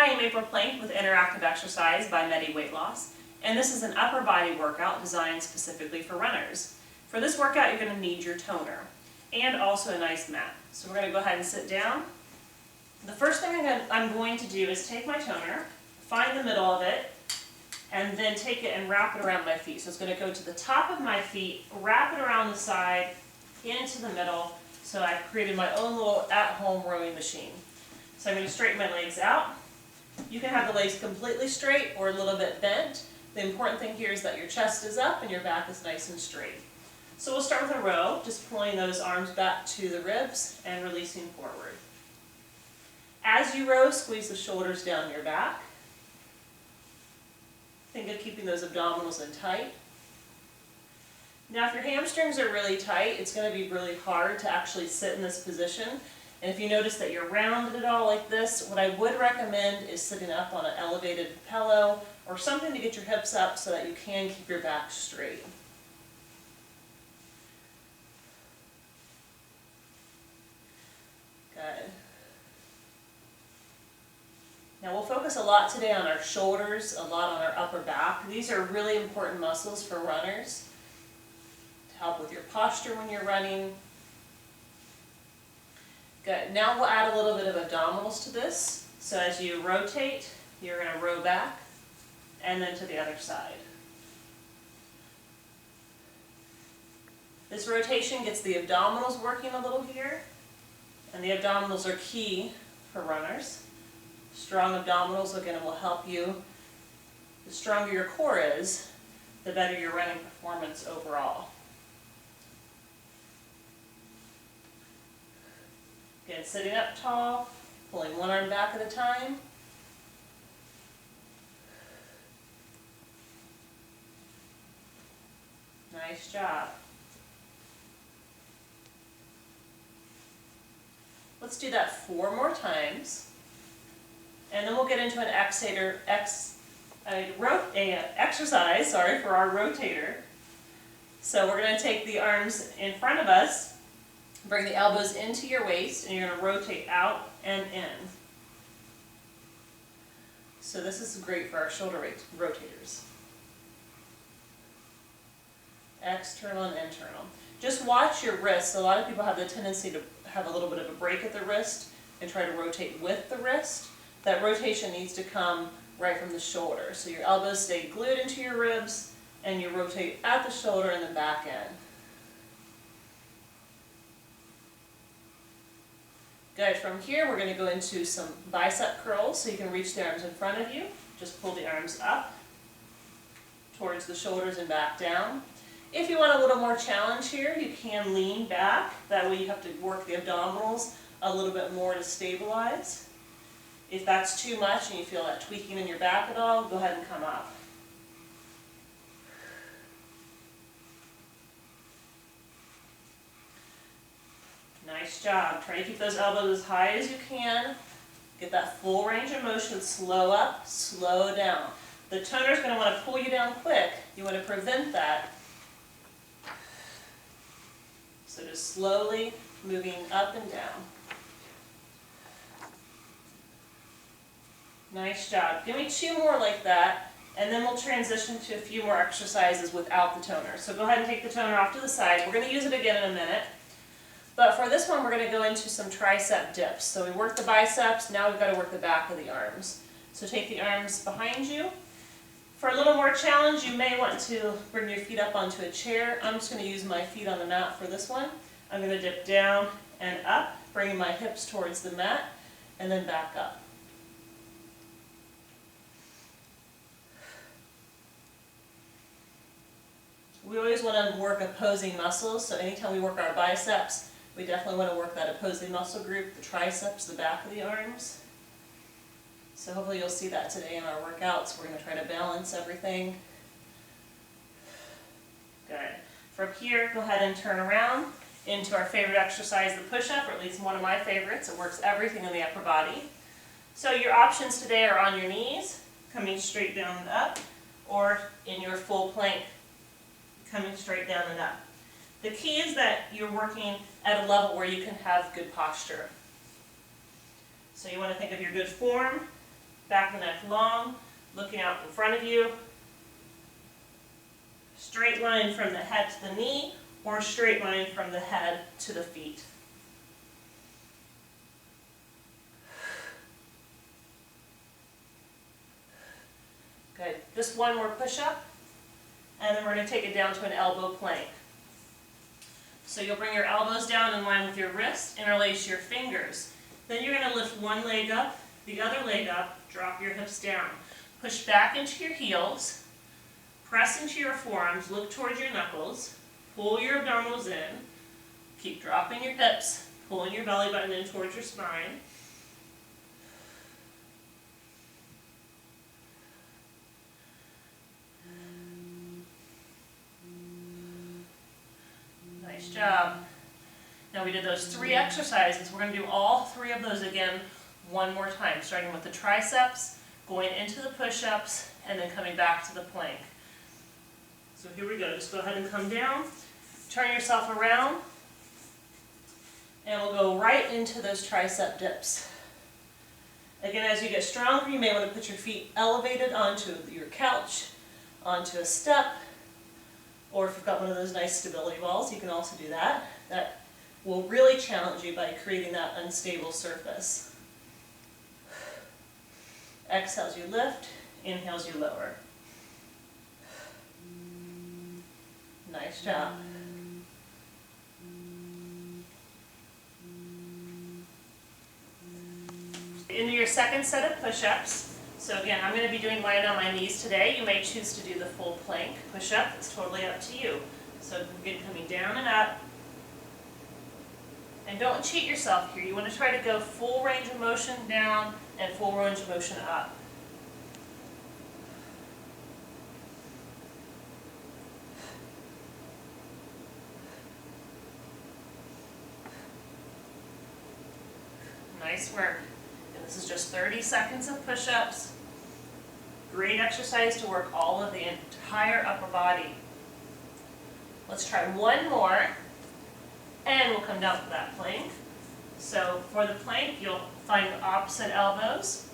Hi, I'm April Plank with Interactive Exercise by Medi-Weightloss, and this is an upper body workout designed specifically for runners. For this workout, you're going to need your toner and also a nice mat. So we're going to go ahead and sit down. The first thing I'm going to do is take my toner, find the middle of it, and then take it and wrap it around my feet. So it's going to go to the top of my feet, wrap it around the side, into the middle. So I've created my own little at-home rowing machine. So I'm going to straighten my legs out. You can have the legs completely straight or a little bit bent. The important thing here is that your chest is up and your back is nice and straight. So we'll start with a row, just pulling those arms back to the ribs and releasing forward. As you row, squeeze the shoulders down your back. Think of keeping those abdominals in tight. Now if your hamstrings are really tight, it's going to be really hard to actually sit in this position. And if you notice that you're rounded at all like this, what I would recommend is sitting up on an elevated pillow or something to get your hips up so that you can keep your back straight. Good. Now we'll focus a lot today on our shoulders, a lot on our upper back. These are really important muscles for runners to help with your posture when you're running. Good. Now we'll add a little bit of abdominals to this. So as you rotate, you're going to row back and then to the other side. This rotation gets the abdominals working a little here, and the abdominals are key for runners. Strong abdominals, again, will help you. The stronger your core is, the better your running performance overall. Again, sitting up tall, pulling one arm back at a time. Nice job. Let's do that 4 more times. And then we'll get into an exercise for our rotator. So we're going to take the arms in front of us, bring the elbows into your waist, and you're going to rotate out and in. So this is great for our shoulder rotators. External and internal. Just watch your wrists. A lot of people have the tendency to have a little bit of a break at the wrist and try to rotate with the wrist. That rotation needs to come right from the shoulder. So your elbows stay glued into your ribs and you rotate at the shoulder and the back end. Good. From here we're going to go into some bicep curls, so you can reach the arms in front of you. Just pull the arms up towards the shoulders and back down. If you want a little more challenge here, you can lean back. That way you have to work the abdominals a little bit more to stabilize. If that's too much and you feel that tweaking in your back at all, go ahead and come up. Nice job. Try to keep those elbows as high as you can. Get that full range of motion. Slow up, slow down. The toner is going to want to pull you down quick. You want to prevent that. So just slowly moving up and down. Nice job. Give me 2 more like that, and then we'll transition to a few more exercises without the toner. So go ahead and take the toner off to the side. We're going to use it again in a minute. But for this one, we're going to go into some tricep dips. So we work the biceps, now we've got to work the back of the arms. So take the arms behind you. For a little more challenge, you may want to bring your feet up onto a chair. I'm just going to use my feet on the mat for this one. I'm going to dip down and up, bringing my hips towards the mat, and then back up. We always want to work opposing muscles, so anytime we work our biceps, we definitely want to work that opposing muscle group, the triceps, the back of the arms. So hopefully you'll see that today in our workouts. We're going to try to balance everything. Good. From here, go ahead and turn around into our favorite exercise, the push-up, or at least one of my favorites. It works everything in the upper body. So your options today are on your knees, coming straight down and up, or in your full plank, coming straight down and up. The key is that you're working at a level where you can have good posture. So you want to think of your good form, Back of the neck long, looking out in front of you. Straight line from the head to the knee, or straight line from the head to the feet. Good. Just one more push-up, and then we're going to take it down to an elbow plank. So you'll bring your elbows down in line with your wrist, interlace your fingers. Then you're going to lift one leg up, the other leg up, drop your hips down. Push back into your heels, press into your forearms, look towards your knuckles, pull your abdominals in, keep dropping your hips, pulling your belly button in towards your spine. Nice job. Now we did those 3 exercises. We're going to do all 3 of those again one more time, starting with the triceps, going into the push-ups, and then coming back to the plank. So here we go. Just go ahead and come down, turn yourself around, and we'll go right into those tricep dips. Again, as you get stronger, you may want to put your feet elevated onto your couch, onto a step, or if you've got one of those nice stability balls, you can also do that. That will really challenge you by creating that unstable surface. Exhales, you lift. Inhales, you lower. Nice job. Into your second set of push-ups. So again, I'm going to be doing lying on my knees today. You may choose to do the full plank push-up. It's totally up to you. So again, coming down and up. And don't cheat yourself here. You want to try to go full range of motion down and full range of motion up. Nice work. And this is just 30 seconds of push-ups. Great exercise to work all of the entire upper body. Let's try one more, and we'll come down to that plank. So for the plank, you'll find the opposite elbows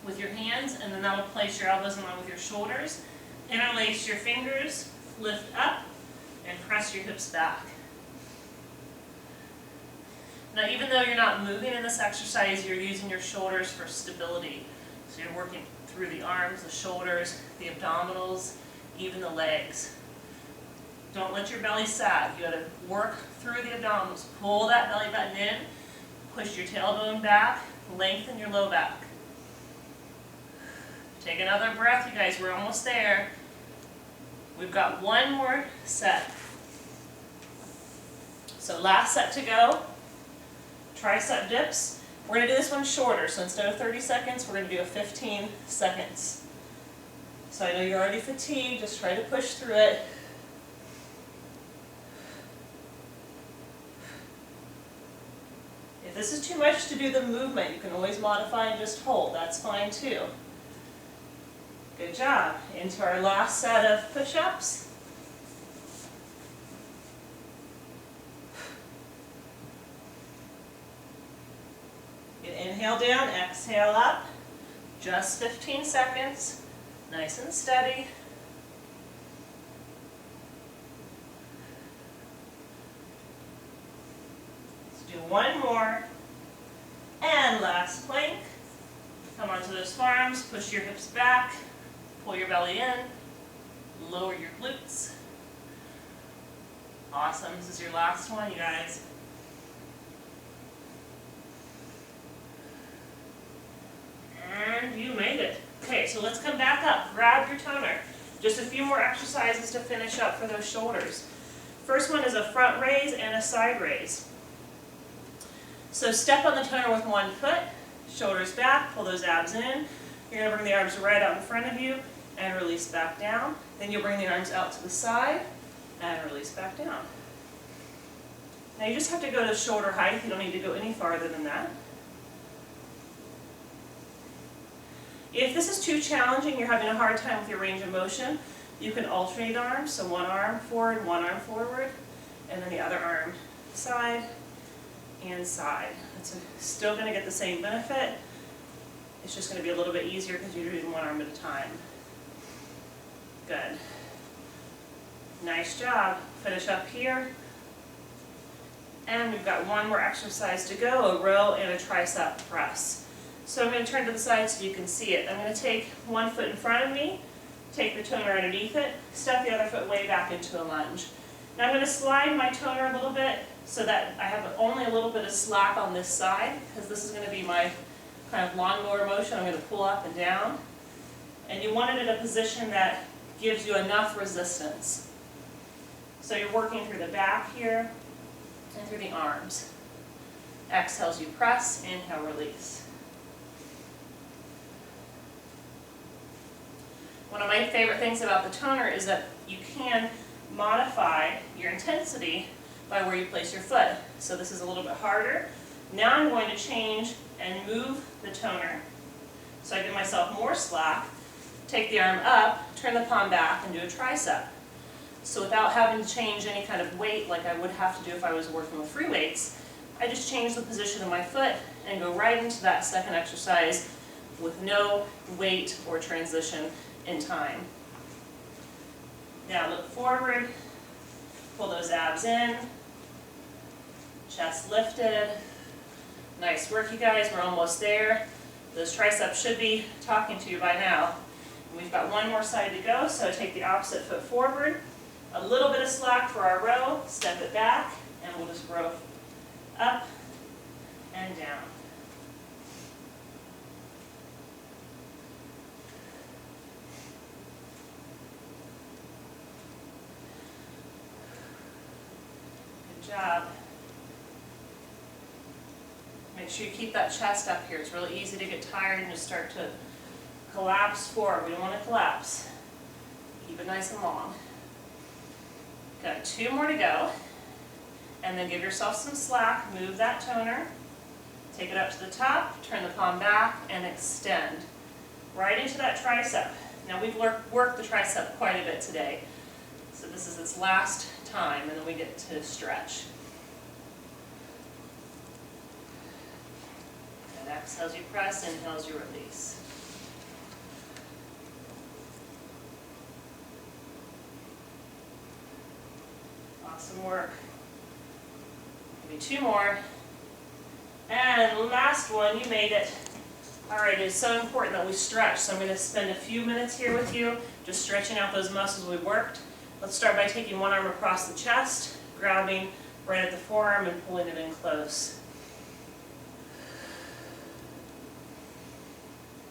with your hands, and then that'll place your elbows in line with your shoulders. Interlace your fingers, lift up, and press your hips back. Now, even though you're not moving in this exercise, you're using your shoulders for stability. So you're working through the arms, the shoulders, the abdominals, even the legs. Don't let your belly sag. You got to work through the abdominals. Pull that belly button in, push your tailbone back, lengthen your low back. Take another breath, you guys. We're almost there. We've got one more set. So last set to go. Tricep dips. We're going to do this one shorter, so instead of 30 seconds, we're going to do a 15 seconds. So I know you're already fatigued, just try to push through it. If this is too much to do the movement, you can always modify and just hold. That's fine too. Good job. Into our last set of push-ups. Inhale down, exhale up, just 15 seconds, nice and steady. Let's do one more, and last plank. Come onto those forearms, push your hips back, pull your belly in, lower your glutes. Awesome, this is your last one, you guys. And you made it. Okay, so let's come back up. Grab your toner. Just a few more exercises to finish up for those shoulders. First one is a front raise and a side raise. So step on the toner with one foot, shoulders back, pull those abs in. You're going to bring the arms right out in front of you and release back down. Then you'll bring the arms out to the side and release back down. Now you just have to go to shoulder height. You don't need to go any farther than that. If this is too challenging, you're having a hard time with your range of motion, you can alternate arms. So one arm forward, and then the other arm side and side. It's still going to get the same benefit. It's just going to be a little bit easier because you're doing one arm at a time. Good. Nice job. Finish up here. And we've got one more exercise to go, a row and a tricep press. So I'm going to turn to the side so you can see it. I'm going to take one foot in front of me, take the toner underneath it, step the other foot way back into a lunge. Now I'm going to slide my toner a little bit so that I have only a little bit of slack on this side, because this is going to be my kind of lawnmower motion. I'm going to pull up and down. And you want it in a position that gives you enough resistance. So you're working through the back here and through the arms. Exhales you press, inhale release. One of my favorite things about the toner is that you can modify your intensity by where you place your foot. So this is a little bit harder. Now I'm going to change and move the toner. So I give myself more slack, take the arm up, turn the palm back, and do a tricep. So without having to change any kind of weight like I would have to do if I was working with free weights, I just change the position of my foot and go right into that second exercise with no weight or transition in time. Now look forward, pull those abs in, chest lifted. Nice work, you guys, we're almost there. Those triceps should be talking to you by now. We've got one more side to go, so take the opposite foot forward. A little bit of slack for our row, step it back, and we'll just row up and down. Good job. Make sure you keep that chest up here. It's really easy to get tired and just start to collapse forward. We don't want to collapse. Keep it nice and long. Got 2 more to go. And then give yourself some slack. Move that toner. Take it up to the top. Turn the palm back and extend. Right into that tricep. Now we've worked the tricep quite a bit today. So this is its last time, and then we get to stretch. And exhales you press, inhales you release. Awesome work. Maybe 2 more. And last one, you made it. All right, it's so important that we stretch, so I'm going to spend a few minutes here with you, just stretching out those muscles we worked. Let's start by taking one arm across the chest, grabbing right at the forearm and pulling it in close.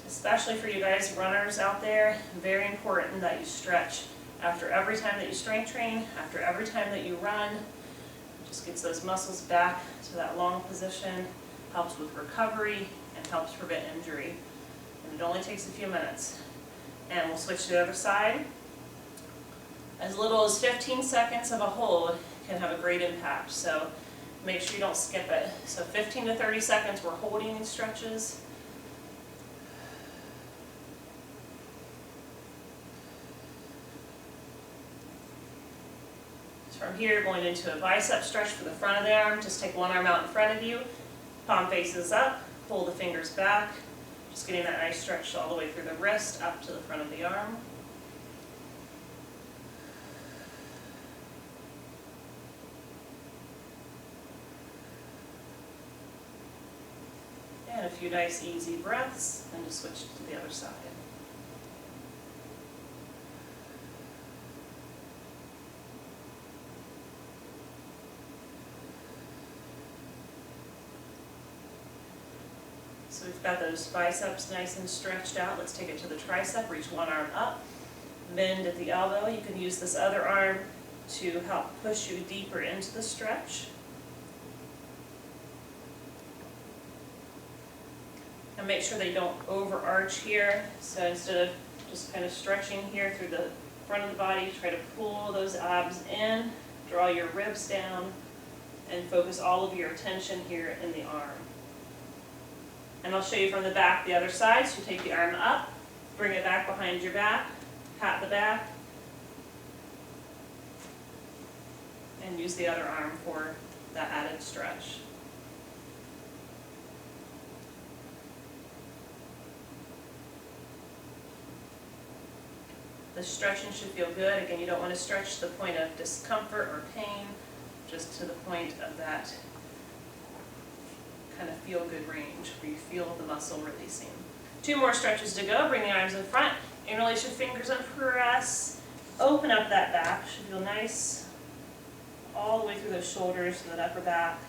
Especially for you guys runners out there, very important that you stretch after every time that you strength train, after every time that you run. It just gets those muscles back to that long position, helps with recovery, and helps prevent injury. And it only takes a few minutes. And we'll switch to the other side. As little as 15 seconds of a hold can have a great impact, so make sure you don't skip it. So 15 to 30 seconds we're holding these stretches. From here, going into a bicep stretch for the front of the arm. Just take one arm out in front of you, palm faces up, pull the fingers back, just getting that nice stretch all the way through the wrist up to the front of the arm. And a few nice easy breaths, and just switch to the other side. So we've got those biceps nice and stretched out. Let's take it to the tricep. Reach one arm up, bend at the elbow. You can use this other arm to help push you deeper into the stretch. And make sure they don't overarch here. So instead of just kind of stretching here through the front of the body, try to pull those abs in, draw your ribs down, and focus all of your attention here in the arm. And I'll show you from the back the other side. So you take the arm up, bring it back behind your back, pat the back, and use the other arm for that added stretch. The stretching should feel good. Again, you don't want to stretch to the point of discomfort or pain, just to the point of that kind of feel-good range where you feel the muscle releasing. 2 more stretches to go. Bring the arms in front, interlace your fingers and press. Open up that back. Should feel nice all the way through those shoulders to that upper back.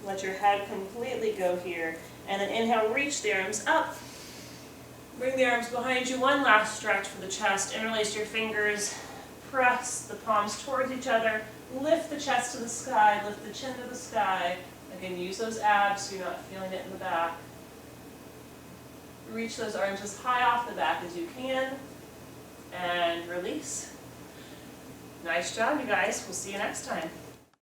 Let your head completely go here. And then inhale, reach the arms up. Bring the arms behind you. One last stretch for the chest. Interlace your fingers. Press the palms towards each other. Lift the chest to the sky. Lift the chin to the sky. Again, use those abs so you're not feeling it in the back. Reach those arms as high off the back as you can. And release. Nice job, you guys. We'll see you next time.